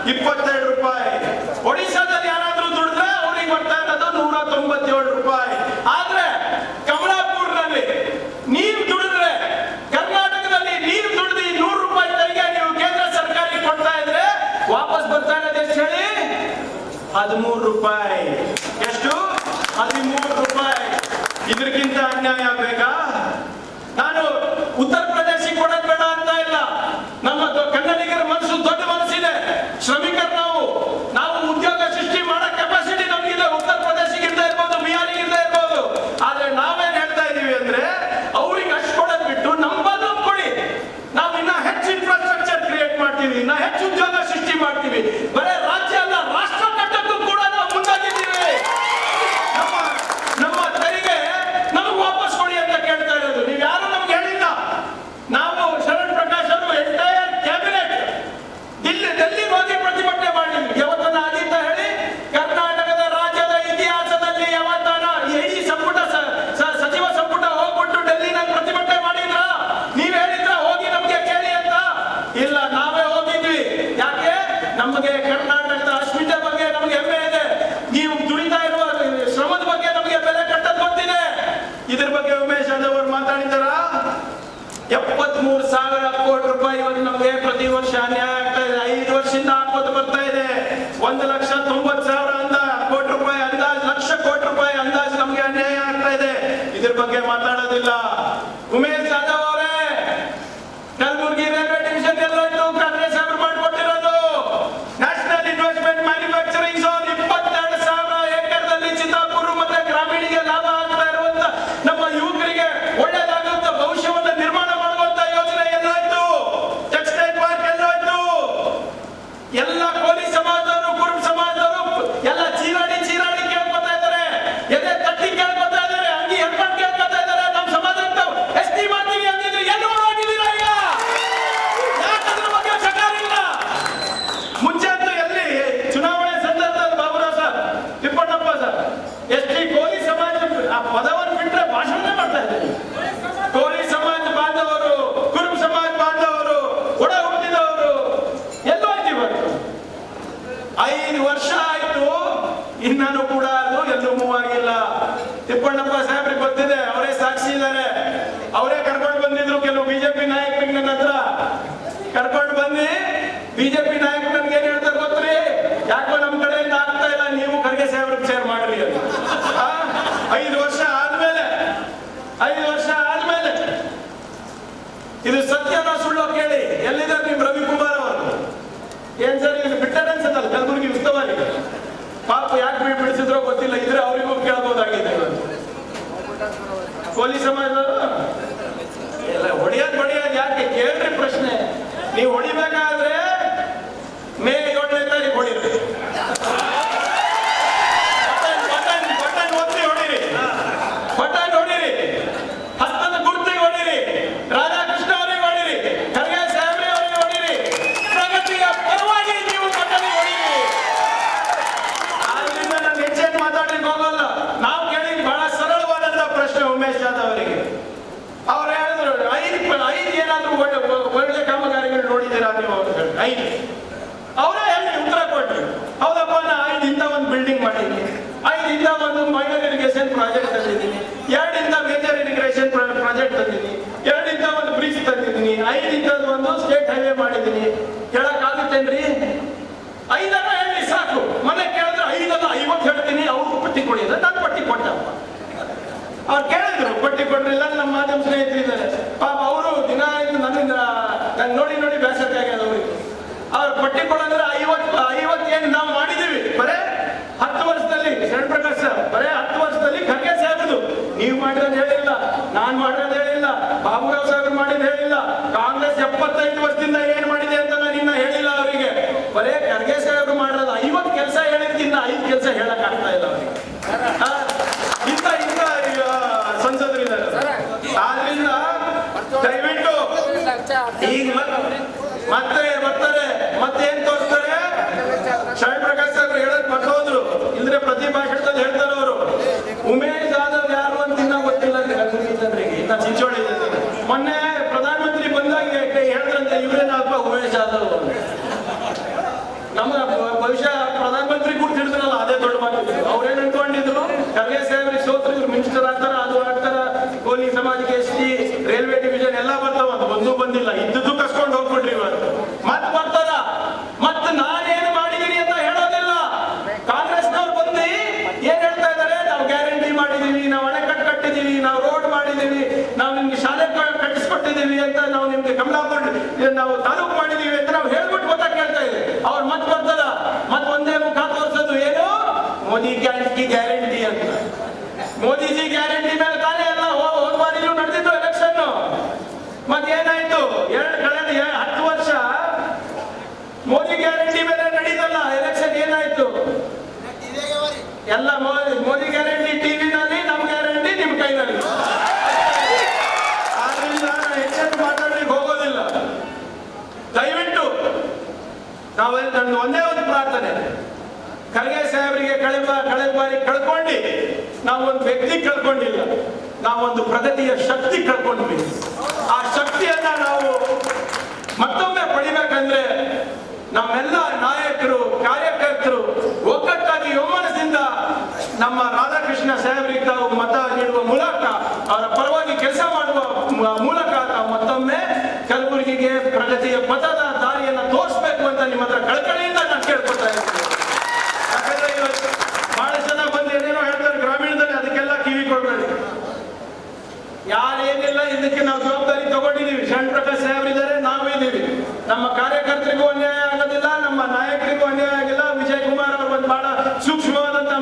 22 ರೂಪಾಯಿ. ಒಡಿಶಾದಲ್ಲಿ ಯಾರಾದ್ರೂ ದುಡಿದ್ರೆ ಅವ್ರಿಗೆ ಬರ್ತಾ ಇರೋದು 197 ರೂಪಾಯಿ. ಆದ್ರೆ ಕಮಲಾಪುರ್ನಲ್ಲಿ ನೀವು ದುಡಿದ್ರೆ, ಕರ್ನಾಟಕದಲ್ಲಿ ನೀವು ದುಡಿದು 100 ರೂಪಾಯಿ ತೆರಿಗೆ ನೀವು ಕೇಂದ್ರ ಸರ್ಕಾರಕ್ಕೆ ಕೊಡ್ತಾ ಇದ್ರೆ ವಾಪಸ್ ಬರ್ತಾ ಇರೋದು ಎಷ್ಟು ಹೇಳಿ? 13 ರೂಪಾಯಿ. ಎಷ್ಟು? 13 ರೂಪಾಯಿ. ಇದಕ್ಕಿಂತ ಅನ್ಯಾಯ ಬೇಕಾ? ನಾನು ಉತ್ತರ ಪ್ರದೇಶಕ್ಕೆ ಕೊಡೋದು ಬೇಡ ಅಂತ ಇಲ್ಲ. ನಮ್ಮ ಕನ್ನಡಿಗರ ಮನಸ್ಸು ದೊಡ್ಡ ಮನಸ್ಸಿದೆ, ಶ್ರಮಿಕರು ನಾವು ಉದ್ಯೋಗ ಸೃಷ್ಟಿ ಮಾಡೋ ಕೆಪಾಸಿಟಿ ನಮಗಿದೆ. ಉತ್ತರ ಪ್ರದೇಶಕ್ಕಿಂತ ಇರ್ಬೋದು, ಬಿಹಾರಿಗಿಂತ ಇರ್ಬೋದು. ಆದ್ರೆ ನಾವೇನ್ ಹೇಳ್ತಾ ಇದೀವಿ ಅಂದ್ರೆ ಅವ್ರಿಗೆ ಅಷ್ಟು ಕೊಡೋದ್ ಬಿಟ್ಟು ನಮ್ಮನ್ನು ಕೊಡಿ. ನಾವು ಇನ್ನ ಹೆಚ್ಚು ಇನ್ಫ್ರಾಸ್ಟ್ರಕ್ಚರ್ ಕ್ರಿಯೇಟ್ ಮಾಡ್ತೀವಿ, ಇನ್ನ ಹೆಚ್ಚು ಉದ್ಯೋಗ ಸೃಷ್ಟಿ ಮಾಡ್ತೀವಿ. ಬರೇ ರಾಜ್ಯ ಅಲ್ಲ, ರಾಷ್ಟ್ರ ಕಟ್ಟಕ್ಕೂ ಕೂಡ ನಾವು ಮುಂದಾಗಿದ್ದೀವಿ. ನಮ್ಮ ತೆರಿಗೆ ನಮ್ಗೆ ವಾಪಸ್ ಕೊಡಿ ಅಂತ ಕೇಳ್ತಾ ಇರೋದು. ನೀವು ಯಾರು ನಮ್ಗೆ ಹೇಳಿಲ್ಲ. ನಾವು ಶರಣ್ ಪ್ರಕಾಶ್ ಅವರು ಎಂಟೈರ್ ಕ್ಯಾಬಿನೆಟ್ ಡೆಲ್ಲಿ ಹೋಗಿ ಪ್ರತಿಭಟನೆ ಮಾಡಿದ್ವಿ. ಯಾವತ್ತನ ಆದಿತ್ತ ಹೇಳಿ ಕರ್ನಾಟಕದ ರಾಜ್ಯದ ಇತಿಹಾಸದಲ್ಲಿ ಯಾವತ್ತನ ಇಡೀ ಸಂಪುಟ ಸಚಿವ ಸಂಪುಟ ಹೋಗ್ಬಿಟ್ಟು ಡೆಲ್ಲಿನಲ್ಲಿ ಪ್ರತಿಭಟನೆ ಮಾಡಿದ್ರ? ನೀವ್ ಹೇಳಿದ್ರ ಹೋಗಿ ನಮ್ಗೆ ಕೇಳಿ ಅಂತ? ಇಲ್ಲ, ನಾವೇ ಹೋಗಿದ್ವಿ. ಯಾಕೆ? ನಮಗೆ ಕರ್ನಾಟಕದ ಅಸ್ಮಿತೆ ಬಗ್ಗೆ ನಮ್ಗೆ ಹೆಮ್ಮೆ ಇದೆ. ನೀವು ದುಡಿತಾ ಇರುವ ಶ್ರಮದ ಬಗ್ಗೆ ನಮಗೆ ಬೆಲೆ ಕಟ್ಟದ್ ಗೊತ್ತಿದೆ. ಇದ್ರ ಬಗ್ಗೆ ಉಮೇಶ್ ಯಾದವ್ ಅವರು ಮಾತಾಡಿದಾರ. 73,000 ಕೋಟಿ ರೂಪಾಯಿ ನಮಗೆ ಪ್ರತಿ ವರ್ಷ ಅನ್ಯಾಯ ಆಗ್ತಾ ಇದೆ. 5 ವರ್ಷದಿಂದ ಹಾಕೋದು ಬರ್ತಾ ಇದೆ. 1,90,000 ಕೋಟಿ ರೂಪಾಯಿ ಅಂದಾಜು, ಲಕ್ಷ ಕೋಟಿ ರೂಪಾಯಿ ಅಂದಾಜು ನಮ್ಗೆ ಅನ್ಯಾಯ ಆಗ್ತಾ ಇದೆ. ಇದ್ರ ಬಗ್ಗೆ ಮಾತಾಡೋದಿಲ್ಲ. ಉಮೇಶ್ ಯಾದವ್ ಅವರೇ, ಕಲಬುರಗಿ ರೈಲ್ವೆ ಡಿವಿಷನ್ ಎಲ್ಲೋಯ್ತು? ಕಾಂಗ್ರೆಸ್ ಅವರು ಮಾಡಿಕೊಟ್ಟಿರೋದು. ನ್ಯಾಷನಲ್ ಇನ್ವೆಸ್ಟ್ಮೆಂಟ್ ಮ್ಯಾನುಫ್ಯಾಕ್ಚರಿಂಗ್ ಝೋನ್ 22,000 ಏಕರ್ದಲ್ಲಿ ಚಿತ್ತಾಪುರ ಮತ್ತೆ ಗ್ರಾಮೀಣಿಗೆ ಲಾಭ ಆಗ್ತಾ ಇರುವಂತ, ನಮ್ಮ ಯುವಕರಿಗೆ ಒಳ್ಳೆಯದಾಗುವಂತ ಭವಿಷ್ಯವನ್ನು ನಿರ್ಮಾಣ ಮಾಡುವಂತ ಯೋಜನೆ ಎಲ್ಲೋಯ್ತು? Textile park ಎಲ್ಲೋಯ್ತು? ಎಲ್ಲ ಕೋಲಿ ಸಮಾಜದವರು, ಕುರುಬ ಸಮಾಜದವರು ಎಲ್ಲ ಚೀರಾಡಿ ಕೇಳ್ಕೊತಾ ಇದ್ದಾರೆ, ಎದೆ ತಟ್ಟಿ ಕೇಳ್ಕೊತಾ ಇದ್ದಾರೆ, ಅಂಗಿ ಹೆರ್ಕೊಂಡು ಕೇಳ್ಕೊತಾ ಇದ್ದಾರೆ. ನಮ್ಮ ಸಮಾಜಕ್ಕೆ ಎಸ್ಟಿ ಮಾಡ್ತೀವಿ ಅಂತಿದ್ರೆ ಎಲ್ಲಿ ಓಡಾಡಿದ್ದೀರಾ ಈಗ? ಯಾಕಂದ್ರ ಬಗ್ಗೆ ಸಕಾರ ಇಲ್ಲ. ಮುಂಚೆ ಅಂತೂ ಎಲ್ಲಿ ಚುನಾವಣೆ ಸಂದರ್ಭದಲ್ಲಿ Baburao sir, Tippannappa sir, ST Koli ಸಮಾಜ ಆ ಪದವನ್ನು ಬಿಟ್ರೆ ಭಾಷಣ ಮಾಡ್ತಾ ಇದ್ದಾರೆ. ಕೋಲಿ ಸಮಾಜ ಬಾಂಧವರು, ಕುರುಬ ಸಮಾಜ ಬಾಂಧವರು, ಒಡ ಹುಟ್ಟಿದವರು ಎಲ್ಲೋ ಇದ್ದೀವಿ. 5 ವರ್ಷ ಆಯ್ತು, ಇನ್ನೂ ಕೂಡ ಅದು ಎಲ್ಲೂ ಮೂವ್ ಆಗಿಲ್ಲ. ತಿಪ್ಪಣ್ಣಪ್ಪ ಸಾಹೇಬ್ರಿಗೆ ಗೊತ್ತಿದೆ, ಅವರೇ ಸಾಕ್ಷಿ ಇದ್ದಾರೆ. ಅವರೇ ಕರ್ಕೊಂಡು ಬಂದಿದ್ರು ಕೆಲವು ಬಿಜೆಪಿ ನಾಯಕರಿಗೆ. ನನ್ನ ಹತ್ರ ಕರ್ಕೊಂಡು ಬಂದು ಬಿಜೆಪಿ ನಾಯಕರು ನನ್ಗೆ ಏನ್ ಹೇಳ್ತಾರೆ ಗೊತ್ತ್ರಿ? ಯಾಕೋ ನಮ್ ಕಡೆಯಿಂದ ಆಗ್ತಾ ಇಲ್ಲ, ನೀವು ಖರ್ಗೆ ಸಾಹೇಬ್ರಿಗೆ ಶೇರ್ ಮಾಡ್ರಿ ಅಂತ. 5 ವರ್ಷ ಆದ್ಮೇಲೆ ಇದು ಸತ್ಯನ ಸುಳ್ಳು ಕೇಳಿ ಎಲ್ಲಿದ್ದಾರೆ ನಿಮ್ ರವಿಕುಮಾರ್ ಅವರು? ಏನ್ ಸರ್ ಇಲ್ಲಿ ಬಿಟ್ಟಾರೆ ಅನ್ಸತ್ತಲ್ಲ ಕಲಬುರಗಿ ಉಸ್ತುವಾರಿ? ಪಾಪ ಯಾಕೆ ಬಿಡಿಸಿದ್ರೋ ಗೊತ್ತಿಲ್ಲ. ಇದ್ರೆ ಅವರಿಗೂ ಕೇಳಬಹುದಾಗಿದೆ. ಕೋಲಿ ಸಮಾಜದವರು ಎಲ್ಲ ಹೊಡಿಯೋದ್ ಯಾಕೆ ಕೇಳ್ರಿ ಪ್ರಶ್ನೆ. ನೀವು ಹೊಡಿಬೇಕಾದ್ರೆ ಮೇ 7ನೇ ತಾರೀಕು ಹೊಡಿರಿ. ಬಟನ್ ಒತ್ತಿ ಹೊಡಿರಿ, ಬಟನ್ ಹೊಡಿರಿ, ಹಸ್ತದ ಗುರುತಿಗೆ ಹೊಡಿರಿ, ರಾಧಾಕೃಷ್ಣ ಅವರಿಗೆ ಹೊಡಿರಿ, ಖರ್ಗೆ ಸಾಹೇಬ್ರಿ ಅವರಿಗೆ ಹೊಡಿರಿ, ಪ್ರಗತಿಯ ಪರವಾಗಿ ನೀವು ಬಟನ್ ಹೊಡಿರಿ. ಆದ್ರಿಂದ ನಾನು ಹೆಚ್ಚೇನು ಮಾತಾಡ್ಲಿಕ್ಕೆ ಹೋಗಲ್ಲ. ನಾವು ಕೇಳಿದ ಬಹಳ ಸರಳವಾದಂತ ಪ್ರಶ್ನೆ ಉಮೇಶ್ ಯಾದವ್ ಅವರಿಗೆ. ಅವ್ರು ಹೇಳಿದ್ರು 5 ಏನಾದ್ರು ಒಳ್ಳೆ ಕಾಮಗಾರಿಗಳು ನೋಡಿದ್ದೀರಾ ನೀವು? 5 ಅವರೇ ಹೇಳಿ ಉತ್ತರ ಕೊಟ್ರು. ಹೌದಪ್ಪ, ನಾ 5 ಇಂದ ಒಂದು ಬಿಲ್ಡಿಂಗ್ ಮಾಡಿದ್ದೀನಿ, 5 ಇಂದ ಒಂದು ಮೈನರ್ ಇರಿಗೇಷನ್ ಪ್ರಾಜೆಕ್ಟ್ ತಂದಿದ್ದೀನಿ, 2 ಇಂದ ಮೇಜರ್ ಇರಿಗೇಷನ್ ಪ್ರಾಜೆಕ್ಟ್ ತಂದಿದ್ದೀನಿ, 2 ಇಂದ ಒಂದು ಬ್ರಿಡ್ಜ್ ತಂದಿದ್ದೀನಿ, 5 ಇಂದ ಒಂದು ಸ್ಟೇಟ್ ಹೈವೇ ಮಾಡಿದ್ದೀನಿ. ಕೇಳಕ್ಕಾಗುತ್ತೇನ್ರಿ? 5 ಹೇಳಿ ಸಾಕು. ಮನೆ ಕೇಳಿದ್ರೆ 5 ಅಲ್ಲ 50 ಹೇಳ್ತೀನಿ, ಅವ್ರು ಪಟ್ಟಿ ಕೊಡಿ ಅಂದ್ರೆ ನಾನು ಪಟ್ಟಿ ಕೊಟ್ಟಪ್ಪ. ಅವ್ರು ಕೇಳಿದ್ರು, ಪಟ್ಟಿ ಕೊಡ್ರಿಲ್ಲ. ನಮ್ಮ ಮಾಧ್ಯಮ ಸ್ನೇಹಿತರಿದ್ದಾರೆ ಪಾಪ, ಅವರು ದಿನ ನನ್ನಿಂದ ನೋಡಿ ಬೇಸರ ಆಗ್ಯದ ಅವ್ರಿಗೆ. ಅವ್ರು ಪಟ್ಟಿ ಕೊಡಂದ್ರೆ 50 ಏನು ನಾವು ಮಾಡಿದೀವಿ ಬರೇ 10 ವರ್ಷದಲ್ಲಿ. ಶರಣ್ ಪ್ರಕಾಶ್ ಸರ್ ಬರೇ 10 ವರ್ಷದಲ್ಲಿ ಖರ್ಗೆ ಸಾಹೇಬ್ದು ನೀವು ಮಾಡಿರೋದು ಹೇಳಿಲ್ಲ, ನಾನ್ ಮಾಡಿರೋದು ಹೇಳಿಲ್ಲ, ಬಾಬುರಾವ್ ಸಾಹೇಬ್ರು ಮಾಡಿದ್ ಹೇಳಿಲ್ಲ. ಕಾಂಗ್ರೆಸ್ 75 ವರ್ಷದಿಂದ ಏನ್ ಮಾಡಿದೆ ಅಂತ ನಾನು ಇನ್ನ ಹೇಳಿಲ್ಲ ಅವರಿಗೆ. ಬರೇ ಖರ್ಗೆ ಸಾಹೇಬ್ರು ಮಾಡಿರೋದು 50 ಕೆಲಸ ಹೇಳಿದ್ಕಿನ್ನ 5 ಕೆಲಸ ಹೇಳಕ್ ಆಗ್ತಾ ಇಲ್ಲ ಅವರಿಗೆ. ಇಂತ ಸಂಸದರಿದ್ದಾರೆ. ಆದ್ರಿಂದ ದಯವಿಟ್ಟು ಈಗ ಮತ್ತೆ ಬರ್ತಾರೆ, ಮತ್ತೇನ್ ತೋರಿಸ್ತಾರೆ? ಶರಣ್ ಪ್ರಕಾಶ್ ಸಾಹೇಬ್ರು ಹೇಳಕ್ ಮರ್ತೋದ್ರು, ಇಲ್ದ್ರೆ ಪ್ರತಿ ಭಾಷಣದಲ್ಲಿ ಹೇಳ್ತಾರೆ ಅವರು. ಉಮೇಶ್ ಯಾದವ್ ಯಾರು ಅಂತ ಇನ್ನ ಗೊತ್ತಿಲ್ಲ ಜನರಿಗೆ, ಇನ್ನ ಚಿಂಚೋಳಿ. ಮೊನ್ನೆ ಪ್ರಧಾನಮಂತ್ರಿ ಬಂದಾಗ ಹೇಳಿದ್ರಂತೆ, ಇವರೇನಪ್ಪ ಉಮೇಶ್ ಯಾದವ್. ನಮ್ಮ ಮಿನಿಸ್ಟರ್ ಆಗ್ತಾರ, ಅದು ಆಗ್ತಾರ, ಕೋಲಿ ಸಮಾಜಕ್ಕೆ ಎಸ್ ಟಿ, ರೈಲ್ವೆ ಡಿವಿಷನ್ ಎಲ್ಲ ಬರ್ತಾವ. ಒಂದು ಬಂದಿಲ್ಲ, ಇದ್ದದ್ದು ಕಸ್ಕೊಂಡು ಹೋಗ್ಬಿಟ್ರಿ ಇವತ್ತು. ಮತ್ ಬರ್ತದ, ಮತ್ ನಾನೇನು ಮಾಡಿದೀನಿ ಅಂತ ಹೇಳೋದಿಲ್ಲ. ಕಾಂಗ್ರೆಸ್ನವ್ರು ಬಂದು ಏನ್ ಹೇಳ್ತಾ ಇದಾರೆ, ನಾವು ಗ್ಯಾರಂಟಿ ಮಾಡಿದೀವಿ, ನಾವು ಅಣೆಕಟ್ಟು ಕಟ್ಟಿದೀವಿ, ನಾವು ರೋಡ್ ಮಾಡಿದೀವಿ, ನಾವು ನಿಮ್ಗೆ ಶಾಲೆ ಕಟ್ಟಿಸ್ಕೊಟ್ಟಿದೀವಿ ಅಂತ, ನಾವು ನಿಮ್ಗೆ ಕಮಲಾಪುರ ನಾವು ತಾಲೂಕು ಮಾಡಿದೀವಿ ಅಂತ ನಾವು ಹೇಳ್ಬಿಟ್ಟು ಗೊತ್ತಾಗ ಕೇಳ್ತಾ ಇದ್ದೀವಿ. ಅವ್ರು ಮತ್ ಬರ್ತದ, ಮತ್ ಒಂದೇ ಮುಖ ತೋರ್ಸೋದು ಏನು, ಮೋದಿ ಗ್ಯಾರಂಟಿ ಅಂತ. ಮೋದಿಜಿ ಗ್ಯಾರಂಟಿ ಮೇಲೆ ತಾನೇ ಎಲ್ಲ ಹೋದ ಬಾರಿಲೂ ನಡೆದಿದ್ದು ಎಲೆಕ್ಷನ್. ಮತ್ತೇನಾಯ್ತು, ಕಳೆದ 10 ವರ್ಷ ಮೋದಿ ಗ್ಯಾರಂಟಿ ಮೇಲೆ ನಡೀತಲ್ಲ ಎಲೆಕ್ಷನ್, ಏನಾಯ್ತು? ಎಲ್ಲ ಮೋದಿ ಗ್ಯಾರಂಟಿ ಟಿವಿನಲ್ಲಿ, ನಮ್ ಗ್ಯಾರಂಟಿ ನಿಮ್ ಕೈನಲ್ಲಿ. ಆದ್ರಿಂದ ನಾನು ಹೆಚ್ಚೆಚ್ಚು ಮಾತಾಡ್ಲಿಕ್ಕೆ ಹೋಗೋದಿಲ್ಲ. ದಯವಿಟ್ಟು ನಾವೆಲ್ಲ, ನನ್ನ ಒಂದೇ ಒಂದು ಪ್ರಾರ್ಥನೆ, ಖರ್ಗೆ ಸಾಹೇಬರಿಗೆ ಕಳೆದ ಬಾರಿ ಕಳ್ಕೊಂಡು ನಾವೊಂದು ವ್ಯಕ್ತಿ ಕಳ್ಕೊಂಡಿಲ್ಲ, ನಾವೊಂದು ಪ್ರಗತಿಯ ಶಕ್ತಿ ಕಳ್ಕೊಂಡ್ವಿ. ಆ ಶಕ್ತಿಯನ್ನ ನಾವು ಮತ್ತೊಮ್ಮೆ ಪಡಿಬೇಕಂದ್ರೆ ನಮ್ಮೆಲ್ಲ ನಾಯಕರು, ಕಾರ್ಯಕರ್ತರು ಒಗ್ಗಟ್ಟಾಗಿ ಒಮ್ಮನದಿಂದ ನಮ್ಮ ರಾಧಾಕೃಷ್ಣ ಸಾಹೇಬರಿಗೆ ತಾವು ಮತ ನೀಡುವ ಮೂಲಕ, ಅವರ ಪರವಾಗಿ ಕೆಲಸ ಮಾಡುವ ಮೂಲಕ ತಾವು ಮತ್ತೊಮ್ಮೆ ಕಲಬುರಗಿಗೆ ಪ್ರಗತಿಯ ಪಥದ ದಾರಿಯನ್ನು ತೋರಿಸಬೇಕು ಅಂತ ನಿಮ್ಮ ಹತ್ರ ಕಳಕಳಿಯಿಂದ ನಾನು ಕೇಳ್ಕೊತಾ ಇದ್ದೀನಿ. ಯಾಕಂದ್ರೆ ಇವತ್ತು ಬಹಳ ಜನ ಬಂದು ಏನೇನೋ ಹೇಳ್ತಾರೆ ಗ್ರಾಮೀಣದಲ್ಲಿ, ಅದಕ್ಕೆಲ್ಲ ಕಿವಿ ಕೊಡಬೇಡಿ. ಯಾರೇನಿಲ್ಲ, ಇದಕ್ಕೆ ನಾವು ಜವಾಬ್ದಾರಿ ತಗೊಂಡಿದ್ದೀವಿ. ಶರಣ್ ಪ್ರಕಾಶ್ ಸಾಹೇಬರಿದ್ದಾರೆ, ನಾವು ಇದ್ದೀವಿ. ನಮ್ಮ ಕಾರ್ಯಕರ್ತರಿಗೂ ಅನ್ಯಾಯ ಆಗೋದಿಲ್ಲ, ನಮ್ಮ ನಾಯಕರಿಗೂ ಅನ್ಯಾಯ ಆಗಿಲ್ಲ. ವಿಜಯ್ ಕುಮಾರ್ ಅವರು ಒಂದು ಬಹಳ ಸೂಕ್ಷ್ಮವಾದಂತಹ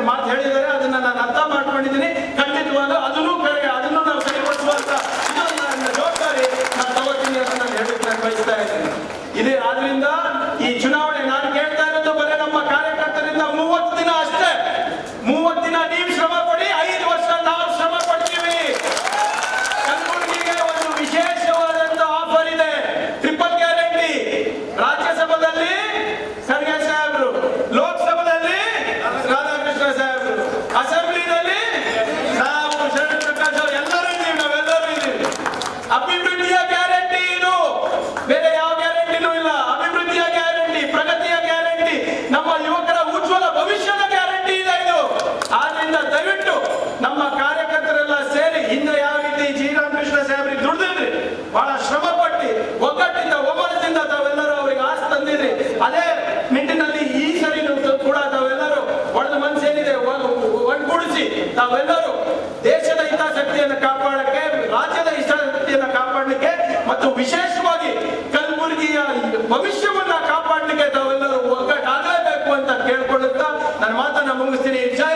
ಮಾತು ಹೇಳಿದ್ದಾರೆ, ಅದನ್ನ ನಾನು ಅರ್ಥ ಮಾಡ್ಕೊಂಡಿದ್ದೀನಿ. ಖಂಡಿತವಾದ ಅದನ್ನು ನಾವು ಸರಿಪಡಿಸುವಂತ ಇದೊಂದು ಜವಾಬ್ದಾರಿ ನಾನು ತಗೋತೀನಿ ಅಂತ ನಾನು ಹೇಳಲಿಕ್ಕೆ ನಾನು ಬಯಸ್ತಾ ಇದ್ದೇನೆ. ಇದೇ ಆದ್ರಿಂದ ಈ ಚುನಾವಣೆ ನಾನು ಕೇಳ್ತಾ ಇರೋದು ಬರೀ ನಮ್ಮ ಕಾರ್ಯಕರ್ತರಿಂದ 30 ದಿನ ಅಷ್ಟೇ. 30 ದಿನ ನೀವು ಶ್ರಮ ಪಡಿ, 5 ವರ್ಷ ನಾವು ಶ್ರಮ ಪಡ್ತೀವಿ. ಕಲಬುರಗಿಗೆ ಒಂದು ವಿಶೇಷವಾದಂತ ಆಫರ್ ಇದೆ, ಟ್ರಿಪಲ್ ಗ್ಯಾರಂಟಿ. ರಾಜ್ಯಸಭೆಯಲ್ಲಿ ಖರ್ಗೆ ಸಾಹೇಬರು, ಲೋಕಸಭೆಯಲ್ಲಿ ರಾಧಾಕೃಷ್ಣ ಸಾಹೇಬರು, ಅಸೆಂಬ್ಲಿನಲ್ಲಿ ನಾವು ಶರಣ್ ಪ್ರಕಾಶ್ ಅವರು ಎಲ್ಲರೂ ಇದ್ದೀವಿ, ನಾವೆಲ್ಲರೂ ಇದ್ದೀವಿ. ಅಭಿವೃದ್ಧಿಯ ಗ್ಯಾರಂಟಿ ಇದು, ಬೇರೆ ಯಾವ ಗ್ಯಾರಂಟಿನೂ ಇಲ್ಲ. ಅಭಿವೃದ್ಧಿಯ ಗ್ಯಾರಂಟಿ, ಪ್ರಗತಿಯ ಗ್ಯಾರಂಟಿ, ನಮ್ಮ ಯುವಕರ ಉಜ್ವಲ ಭವಿಷ್ಯದ ಗ್ಯಾರಂಟಿ ಇದೆ ಇದು. ಆದ್ರಿಂದ ದಯವಿಟ್ಟು ನಮ್ಮ ಕಾರ್ಯಕರ್ತರೆಲ್ಲ ಸೇರಿ, ಹಿಂದೆ ಯಾವ ರೀತಿ ಜಿ ರಾಮಕೃಷ್ಣ ಸಾಹೇಬ್ರಿಗೆ ದುಡಿದಿದ್ರಿ, ಬಹಳ ಶ್ರಮ ಪಟ್ಟು ಒಗ್ಗಟ್ಟಿಂದ ಒಮ್ಮನದಿಂದ ತಾವೆಲ್ಲರೂ ಅವರಿಗೆ ಆಸೆ ತಂದಿದ್ರಿ, ಅದೇ ನಿಟ್ಟಿನಲ್ಲಿ ಈ ಸರಿ ಕೂಡ ತಾವೆಲ್ಲರೂ ಒಳ್ಳೆ ಮನಸ್ಸೇನಿದೆ ಒಗ್ಗೂಡಿಸಿ ತಾವೆಲ್ಲರೂ ದೇಶದ ಹಿತಾಸಕ್ತಿಯನ್ನು ಕಾಪಾಡಕ್ಕೆ, ರಾಜ್ಯದ ಹಿತಾಸಕ್ತಿಯನ್ನು ಕಾಪಾಡಲಿಕ್ಕೆ ಮತ್ತು ವಿಶೇಷವಾಗಿ ಕಲಬುರಗಿಯ ಭವಿಷ್ಯವನ್ನ ಕಾಪಾಡಲಿಕ್ಕೆ ತಾವೆಲ್ಲರೂ ಒಗ್ಗಟ್ಟಾಗಲೇಬೇಕು ಅಂತ ಕೇಳ್ಕೊಳ್ಳುತ್ತಾ ನನ್ನ ಮಾತನ್ನ ಮುಗಿಸ್ತೀನಿ. ಜೈ